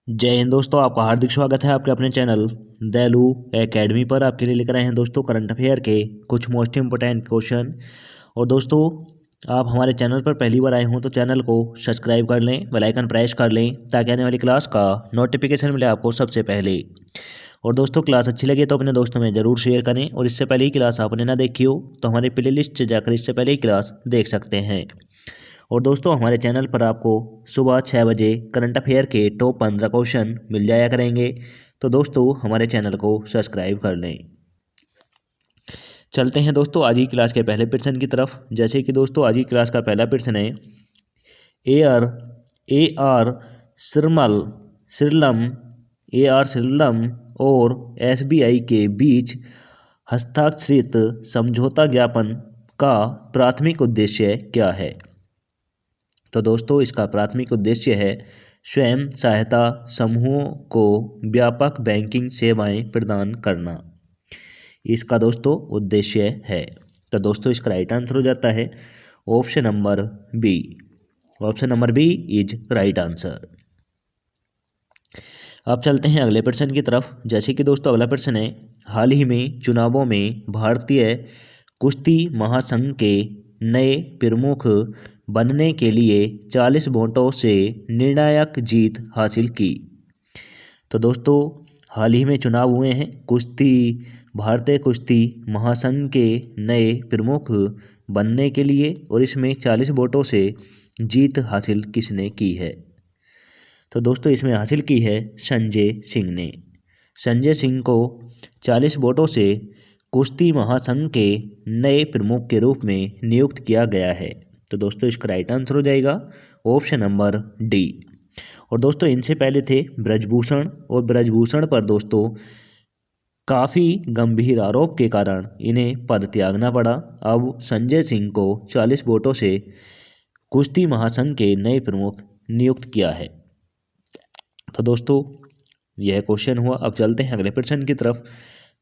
जय हिंद दोस्तों, आपका हार्दिक स्वागत है आपके अपने चैनल दैलू एकेडमी पर। आपके लिए लेकर आए हैं दोस्तों करंट अफेयर के कुछ मोस्ट इंपोर्टेंट क्वेश्चन। और दोस्तों, आप हमारे चैनल पर पहली बार आए हों तो चैनल को सब्सक्राइब कर लें, बेल आइकन प्रेस कर लें ताकि आने वाली क्लास का नोटिफिकेशन मिले आपको सबसे पहले। और दोस्तों, क्लास अच्छी लगे तो अपने दोस्तों में ज़रूर शेयर करें, और इससे पहले ही क्लास आपने ना देखी हो तो हमारी प्लेलिस्ट से जाकर इससे पहले ही क्लास देख सकते हैं। और दोस्तों, हमारे चैनल पर आपको सुबह 6 बजे करंट अफेयर के टॉप 15 क्वेश्चन मिल जाया करेंगे। तो दोस्तों, हमारे चैनल को सब्सक्राइब कर लें। चलते हैं दोस्तों आज की क्लास के पहले प्रश्न की तरफ। जैसे कि दोस्तों, आज की क्लास का पहला प्रश्न है, ए आर सिरलम और एसबीआई के बीच हस्ताक्षरित समझौता ज्ञापन का प्राथमिक उद्देश्य क्या है? तो दोस्तों, इसका प्राथमिक उद्देश्य है स्वयं सहायता समूहों को व्यापक बैंकिंग सेवाएं प्रदान करना। इसका दोस्तों उद्देश्य है। तो दोस्तों, इसका राइट आंसर हो जाता है option number B. Option number B is right answer. अब चलते हैं अगले प्रश्न की तरफ। जैसे कि दोस्तों, अगला प्रश्न है, हाल ही में चुनावों में भारतीय कुश्ती महासंघ के नए प्रमुख बनने के लिए 40 वोटों से निर्णायक जीत हासिल की। तो दोस्तों, हाल ही में चुनाव हुए हैं भारतीय कुश्ती महासंघ के नए प्रमुख बनने के लिए, और इसमें 40 वोटों से जीत हासिल किसने की है? तो दोस्तों, इसमें हासिल की है संजय सिंह ने। संजय सिंह को 40 वोटों से कुश्ती महासंघ के नए प्रमुख के रूप में नियुक्त किया गया है। तो दोस्तों, इसका राइट आंसर हो जाएगा ऑप्शन नंबर डी। और दोस्तों, इनसे पहले थे ब्रजभूषण, और ब्रजभूषण पर दोस्तों काफ़ी गंभीर आरोप के कारण इन्हें पद त्यागना पड़ा। अब संजय सिंह को 40 वोटों से कुश्ती महासंघ के नए प्रमुख नियुक्त किया है। तो दोस्तों, यह क्वेश्चन हुआ। अब चलते हैं अगले प्रश्न की तरफ।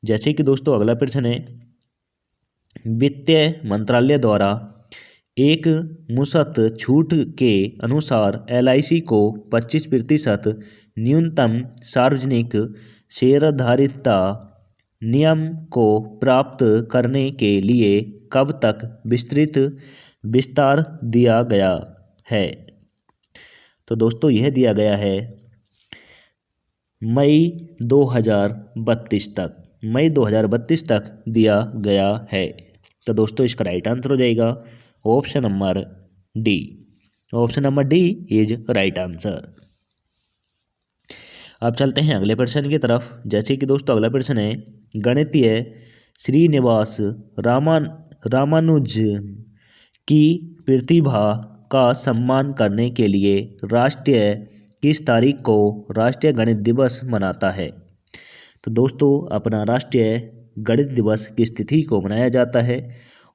जैसे कि दोस्तों, अगला प्रश्न है, वित्त मंत्रालय द्वारा एक मुश्त छूट के अनुसार एलआईसी को 25% न्यूनतम सार्वजनिक शेयरधारिता नियम को प्राप्त करने के लिए कब तक विस्तार दिया गया है? तो दोस्तों, यह दिया गया है मई 2032 तक। मई 2032 तक दिया गया है। तो दोस्तों, इसका राइट आंसर हो जाएगा option number D. Option number D is right answer. अब चलते हैं अगले प्रश्न की तरफ। जैसे कि दोस्तों, अगला प्रश्न है, गणितीय श्रीनिवास रामानुजन की प्रतिभा का सम्मान करने के लिए राष्ट्रीय किस तारीख को राष्ट्रीय गणित दिवस मनाता है? तो दोस्तों, अपना राष्ट्रीय गणित दिवस किस तिथि को मनाया जाता है?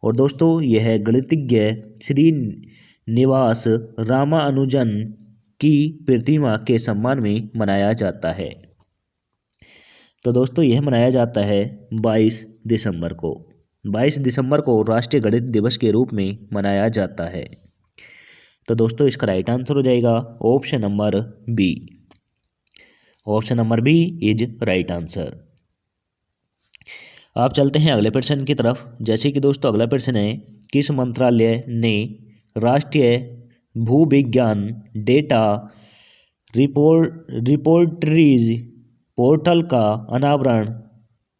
और दोस्तों, यह गणितज्ञ श्रीनिवास रामानुजन की प्रतिमा के सम्मान में मनाया जाता है। तो दोस्तों, यह मनाया जाता है 22 दिसंबर को। 22 दिसंबर को राष्ट्रीय गणित दिवस के रूप में मनाया जाता है। तो दोस्तों, इसका राइट आंसर हो जाएगा option number B. Option number B is right answer. आप चलते हैं अगले प्रश्न की तरफ। जैसे कि दोस्तों, अगला प्रश्न है, किस मंत्रालय ने राष्ट्रीय भूविज्ञान डेटा रिपोर्टरीज पोर्टल का अनावरण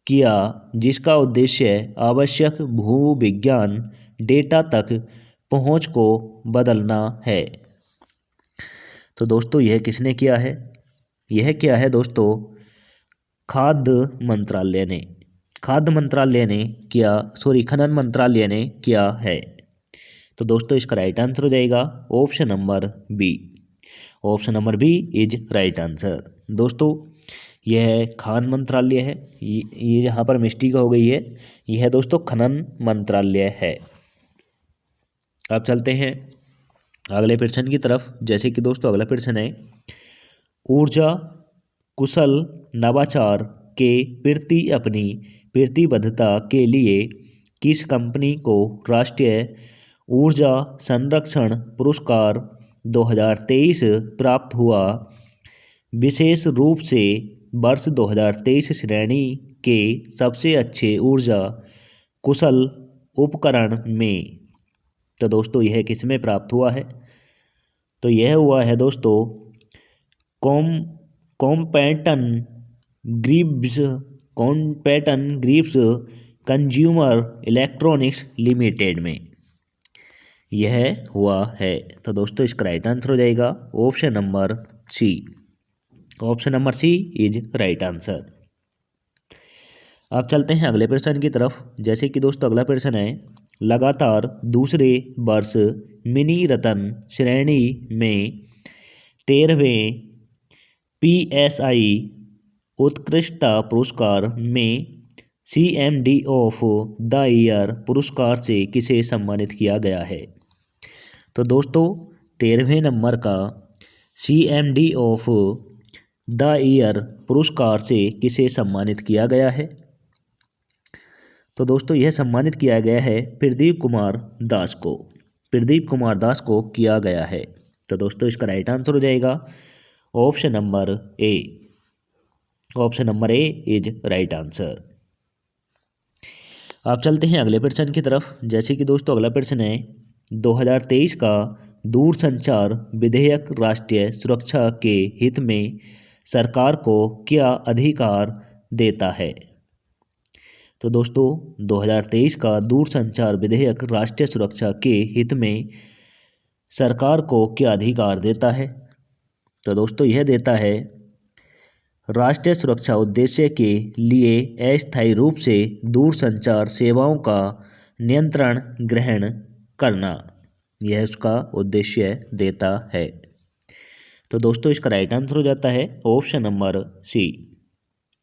किया, जिसका उद्देश्य आवश्यक भूविज्ञान डेटा तक पहुंच को बदलना है? तो दोस्तों, यह किसने किया है? यह किया है दोस्तों खनन मंत्रालय ने किया है। तो दोस्तों, इसका राइट आंसर हो जाएगा option number B. Option number B is right answer. दोस्तों, यह खान मंत्रालय है, ये यहाँ पर मिस्टेक हो गई है, यह दोस्तों खनन मंत्रालय है। अब चलते हैं अगले प्रश्न की तरफ। जैसे कि दोस्तों, अगला प्रश्न है, ऊर्जा कुशल नवाचार के प्रति अपनी प्रतिबद्धता के लिए किस कंपनी को राष्ट्रीय ऊर्जा संरक्षण पुरस्कार 2023 प्राप्त हुआ, विशेष रूप से वर्ष 2023 श्रेणी के सबसे अच्छे ऊर्जा कुशल उपकरण में। तो दोस्तों यह किसमें प्राप्त हुआ है? तो यह हुआ है दोस्तों कॉम्पैटन ग्रिव्स कंज्यूमर इलेक्ट्रॉनिक्स लिमिटेड में यह हुआ है। तो दोस्तों इसका राइट आंसर हो जाएगा option number C. Option number C is right answer. अब चलते हैं अगले प्रश्न की तरफ। जैसे कि दोस्तों अगला प्रश्न है, लगातार दूसरे वर्ष मिनी रत्न श्रेणी में 13वें PSI उत्कृष्टता पुरस्कार में CMD ऑफ द ईयर पुरस्कार से किसे सम्मानित किया गया है? तो दोस्तों 13वें नंबर का CMD ऑफ द ईयर पुरस्कार से किसे सम्मानित किया गया है? तो दोस्तों यह सम्मानित किया गया है प्रदीप कुमार दास को। प्रदीप कुमार दास को किया गया है। तो दोस्तों इसका राइट आंसर हो जाएगा option number A. Option number A is right answer. अब चलते हैं अगले प्रश्न की तरफ। जैसे कि दोस्तों अगला प्रश्न है, 2023 का दूरसंचार विधेयक राष्ट्रीय सुरक्षा के हित में सरकार को क्या अधिकार देता है? तो दोस्तों 2023 का दूरसंचार विधेयक राष्ट्रीय सुरक्षा के हित में सरकार को क्या अधिकार देता है? तो दोस्तों यह देता है राष्ट्रीय सुरक्षा उद्देश्य के लिए अस्थायी रूप से दूरसंचार सेवाओं का नियंत्रण ग्रहण करना, यह उसका उद्देश्य देता है। तो दोस्तों इसका राइट आंसर हो जाता है option number C.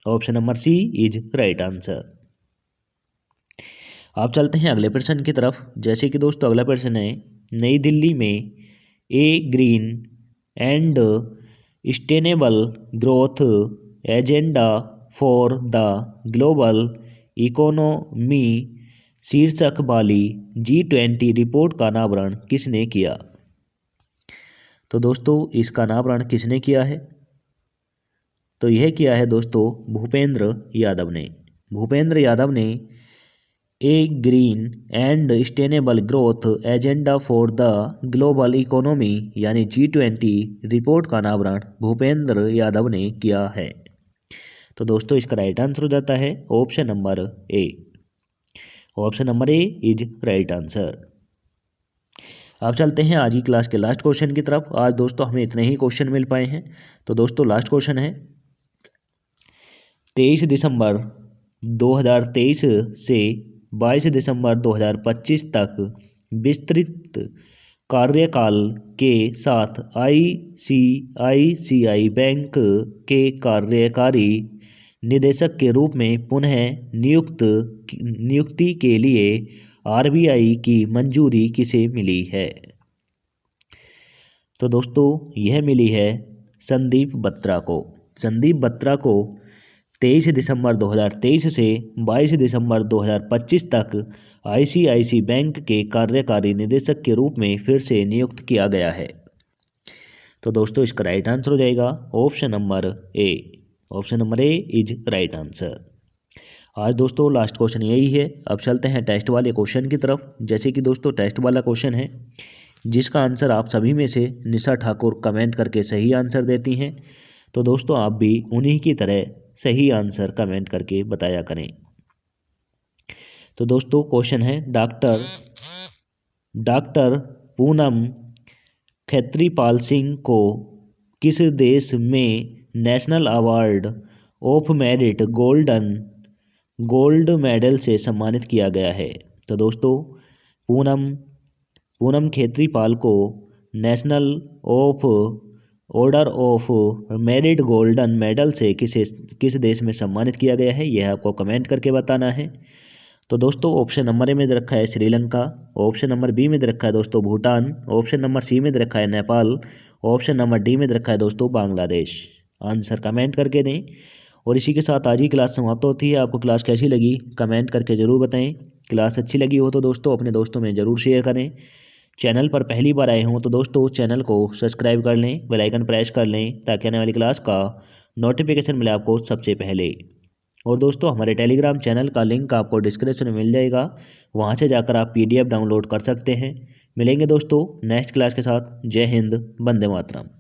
Option number C is right answer. आप चलते हैं अगले प्रश्न की तरफ। जैसे कि दोस्तों अगला प्रश्न है, नई दिल्ली में a green and sustainable growth agenda for the global economy शीर्षक वाली G20 रिपोर्ट का अनावरण किसने किया? तो दोस्तों इसका अनावरण किसने किया है? तो यह किया है दोस्तों भूपेंद्र यादव ने। भूपेंद्र यादव ने a green and sustainable growth agenda for the global economy यानी G20 रिपोर्ट का अनावरण भूपेंद्र यादव ने किया है। तो दोस्तों इसका राइट आंसर हो जाता है option number A. Option number A is right answer. अब चलते हैं आज की क्लास के लास्ट क्वेश्चन की तरफ। आज दोस्तों हमें इतने ही क्वेश्चन मिल पाए हैं। तो दोस्तों लास्ट क्वेश्चन है, 23 दिसंबर 2023 से 22 दिसंबर 2025 तक विस्तृत कार्यकाल के साथ ICICI बैंक के कार्यकारी निदेशक के रूप में पुनः नियुक्ति के लिए RBI की मंजूरी किसे मिली है? तो दोस्तों यह मिली है संदीप बत्रा को। संदीप बत्रा को 23 दिसंबर 2023 से 22 दिसंबर 2025 तक ICICI बैंक के कार्यकारी निदेशक के रूप में फिर से नियुक्त किया गया है। तो दोस्तों इसका राइट आंसर हो जाएगा option number A. Option number A is right answer. आज दोस्तों लास्ट क्वेश्चन यही है। अब चलते हैं टेस्ट वाले क्वेश्चन की तरफ। जैसे कि दोस्तों टेस्ट वाला क्वेश्चन है जिसका आंसर आप सभी में से निशा ठाकुर कमेंट करके सही आंसर देती हैं। तो दोस्तों आप भी उन्हीं की तरह सही आंसर कमेंट करके बताया करें। तो दोस्तों क्वेश्चन है, डॉक्टर पूनम खेत्रीपाल सिंह को किस देश में national award of merit gold medal से सम्मानित किया गया है? तो दोस्तों पूनम खेत्रीपाल को national of order of merit golden medal से किस देश में सम्मानित किया गया है, यह आपको कमेंट करके बताना है। तो दोस्तों ऑप्शन नंबर ए में दे रखा है श्रीलंका, ऑप्शन नंबर बी में दे रखा है दोस्तों भूटान, ऑप्शन नंबर सी में दे रखा है नेपाल, ऑप्शन नंबर डी में दे रखा है दोस्तों बांग्लादेश। आंसर कमेंट करके दें। और इसी के साथ आज ही क्लास समाप्त होती है। आपको क्लास कैसी लगी कमेंट करके ज़रूर बताएं। क्लास अच्छी लगी हो तो दोस्तों अपने दोस्तों में ज़रूर शेयर करें। चैनल पर पहली बार आए हों तो दोस्तों चैनल को सब्सक्राइब कर लें, बेल आइकन प्रेस कर लें ताकि आने वाली क्लास का नोटिफिकेशन मिले आपको सबसे पहले। और दोस्तों हमारे टेलीग्राम चैनल का लिंक आपको डिस्क्रिप्शन में मिल जाएगा, वहां से जाकर आप PDF डाउनलोड कर सकते हैं। मिलेंगे दोस्तों नेक्स्ट क्लास के साथ। जय हिंद, वंदे मातरम।